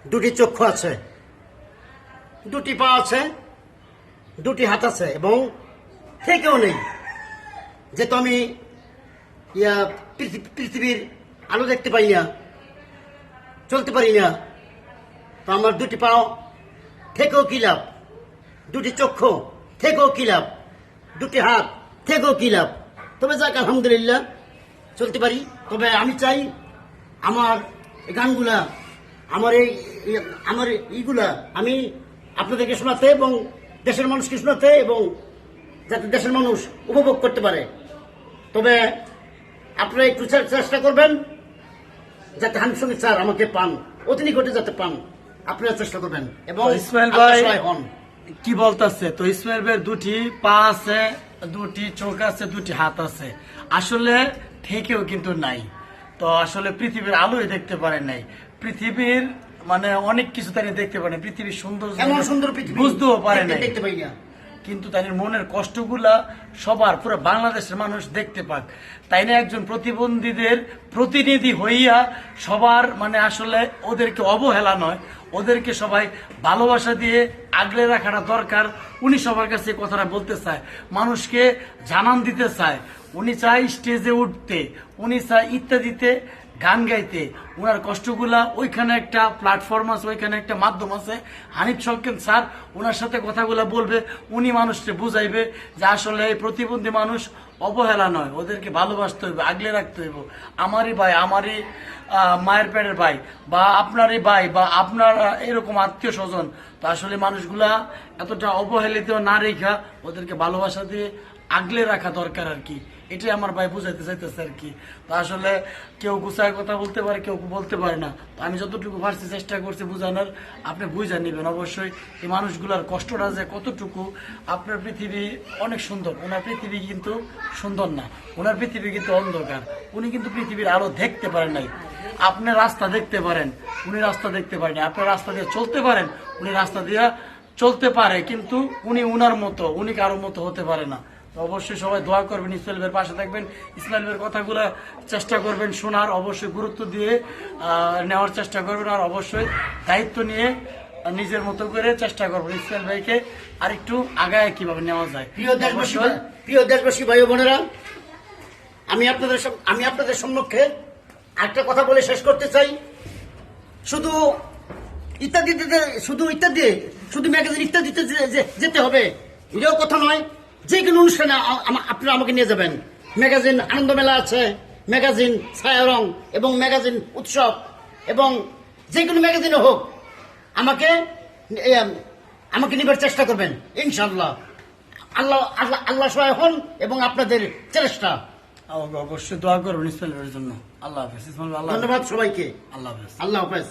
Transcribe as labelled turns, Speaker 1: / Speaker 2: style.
Speaker 1: দুটি চক্ষু আছে, দুটি পা আছে, দুটি হাত আছে এবং থেকেও নেই। যেহেতু আমি পৃথিবীর আলো দেখতে পাই না, চলতে পারি না, তো আমার দুটি পা থেকেও কি লাভ, দুটি চক্ষু থেকেও কি লাভ, দুটি হাত থেকেও কি লাভ। তবে যাক আলহামদুলিল্লাহ চলতে পারি। তবে আমি চাই আমার এই গানগুলা, আমার এইগুলা আমি আপনাদেরকে শোনাতে এবং দেশের মানুষকে শোনাতে, এবং যাতে দেশের মানুষ উপভোগ করতে পারে। তবে আপনারা একটু চেষ্টা করবেন যাতে হানিফ সঙ্গীত স্যার আমাকে পান, অতি নিকটে যাতে পান, আপনারা চেষ্টা করবেন। এবং
Speaker 2: ইসমাইল ভাই কি বলতেছে, তো ইসমাইল ভাই দুটি পা আছে, দুটি চোখ আছে, দুটি হাত আছে, আসলে থেকেও কিন্তু নাই। তো আসলে পৃথিবীর আলোই দেখতে পারে নাই, পৃথিবীর মানে অনেক কিছু তাই দেখতে পারে, পৃথিবীর সুন্দর বুঝতেও পারে নাই,
Speaker 1: দেখতে পাই না।
Speaker 2: কিন্তু তাই মনের কষ্টগুলা সবার পুরো বাংলাদেশের মানুষ দেখতে পাক, তাই না একজন প্রতিবন্ধীদের প্রতিনিধি হইয়া সবার মানে আসলে ওদেরকে অবহেলা নয়, ওদেরকে সবাই ভালোবাসা দিয়ে আগলে রাখাটা দরকার। উনি সবার কাছে কথাটা বলতে চায়, মানুষকে জানান দিতে চায়, উনি চায় স্টেজে উঠতে, উনি চায় ইত্যাদিতে গান গাইতে। ওনার কষ্টগুলা ওইখানে একটা প্ল্যাটফর্ম আছে, ওইখানে একটা মাধ্যম আছে। হানিফ সঙ্গীত স্যার ওনার সাথে কথাগুলা বলবে, উনি মানুষকে বুঝাইবে যে আসলে এই প্রতিবন্ধী মানুষ অবহেলা নয়, ওদেরকে ভালোবাসতে হইবে, আগলে রাখতে হইব। আমারই ভাই, আমারই মায়ের পেটের ভাই, বা আপনারই ভাই, বা আপনার এরকম আত্মীয় স্বজন। তো আসলে মানুষগুলা এতটা অবহেলিত না রেখা ওদেরকে ভালোবাসা দিয়ে আগলে রাখা দরকার আর কি। এটাই আমার ভাই বুঝাইতে চাইতেছে আর কি। তো আসলে কেউ গুছায় কথা বলতে পারে, কেউ বলতে পারে না। তো আমি যতটুকু পারছি চেষ্টা করছি বুঝানোর, আপনি বুঝা নিবেন অবশ্যই এই মানুষগুলার কষ্টটা যে কতটুকু। আপনার পৃথিবী অনেক সুন্দর, ওনার পৃথিবী কিন্তু সুন্দর না, ওনার পৃথিবী কিন্তু অন্ধকার। উনি কিন্তু পৃথিবীর আলো দেখতে পারেন নাই। আপনি রাস্তা দেখতে পারেন, উনি রাস্তা দেখতে পারেন। আপনি রাস্তা দিয়ে চলতে পারেন, উনি রাস্তা দিয়ে চলতে পারে, কিন্তু উনি উনার মতো, উনি কারোর মতো হতে পারে না। তো অবশ্যই সবাই দোয়া করবেন, ইসমাইল ভাইয়ের পাশে থাকবেন, ইসমাইল ভাইয়ের কথাগুলো চেষ্টা করবেন শোনার, অবশ্যই গুরুত্ব দিয়ে নেওয়ার চেষ্টা করবেন, আর অবশ্যই দায়িত্ব নিয়ে নিজের মতো করে চেষ্টা করবেন ইসমাইল ভাইকে আরেকটু আগায় কিভাবে নেওয়া যায়।
Speaker 1: প্রিয় দেশবাসী ভাই ও বোনেরা, আমি আপনাদের সম্মুখে একটা কথা বলে শেষ করতে চাই। শুধু ম্যাগাজিন ইত্যাদিতে যেতে হবে এটাও কথা নয়। যে কোনো অনুষ্ঠানে আপনারা আমাকে নিয়ে যাবেন। ম্যাগাজিন আনন্দ মেলা আছে, ম্যাগাজিন ছায়ারং এবং ম্যাগাজিন উৎসব, এবং যে কোনো ম্যাগাজিনে হোক আমাকে নিবার চেষ্টা করবেন ইনশাল্লাহ। আল্লাহ সহায় হন এবং আপনাদের চেষ্টা।
Speaker 2: অবশ্যই দোয়া করবেন ইসমাইল ভাইয়ের জন্য। আল্লাহ হাফেজ।
Speaker 1: ধন্যবাদ সবাইকে।
Speaker 2: আল্লাহ হাফেজ।
Speaker 1: আল্লাহ হাফেজ।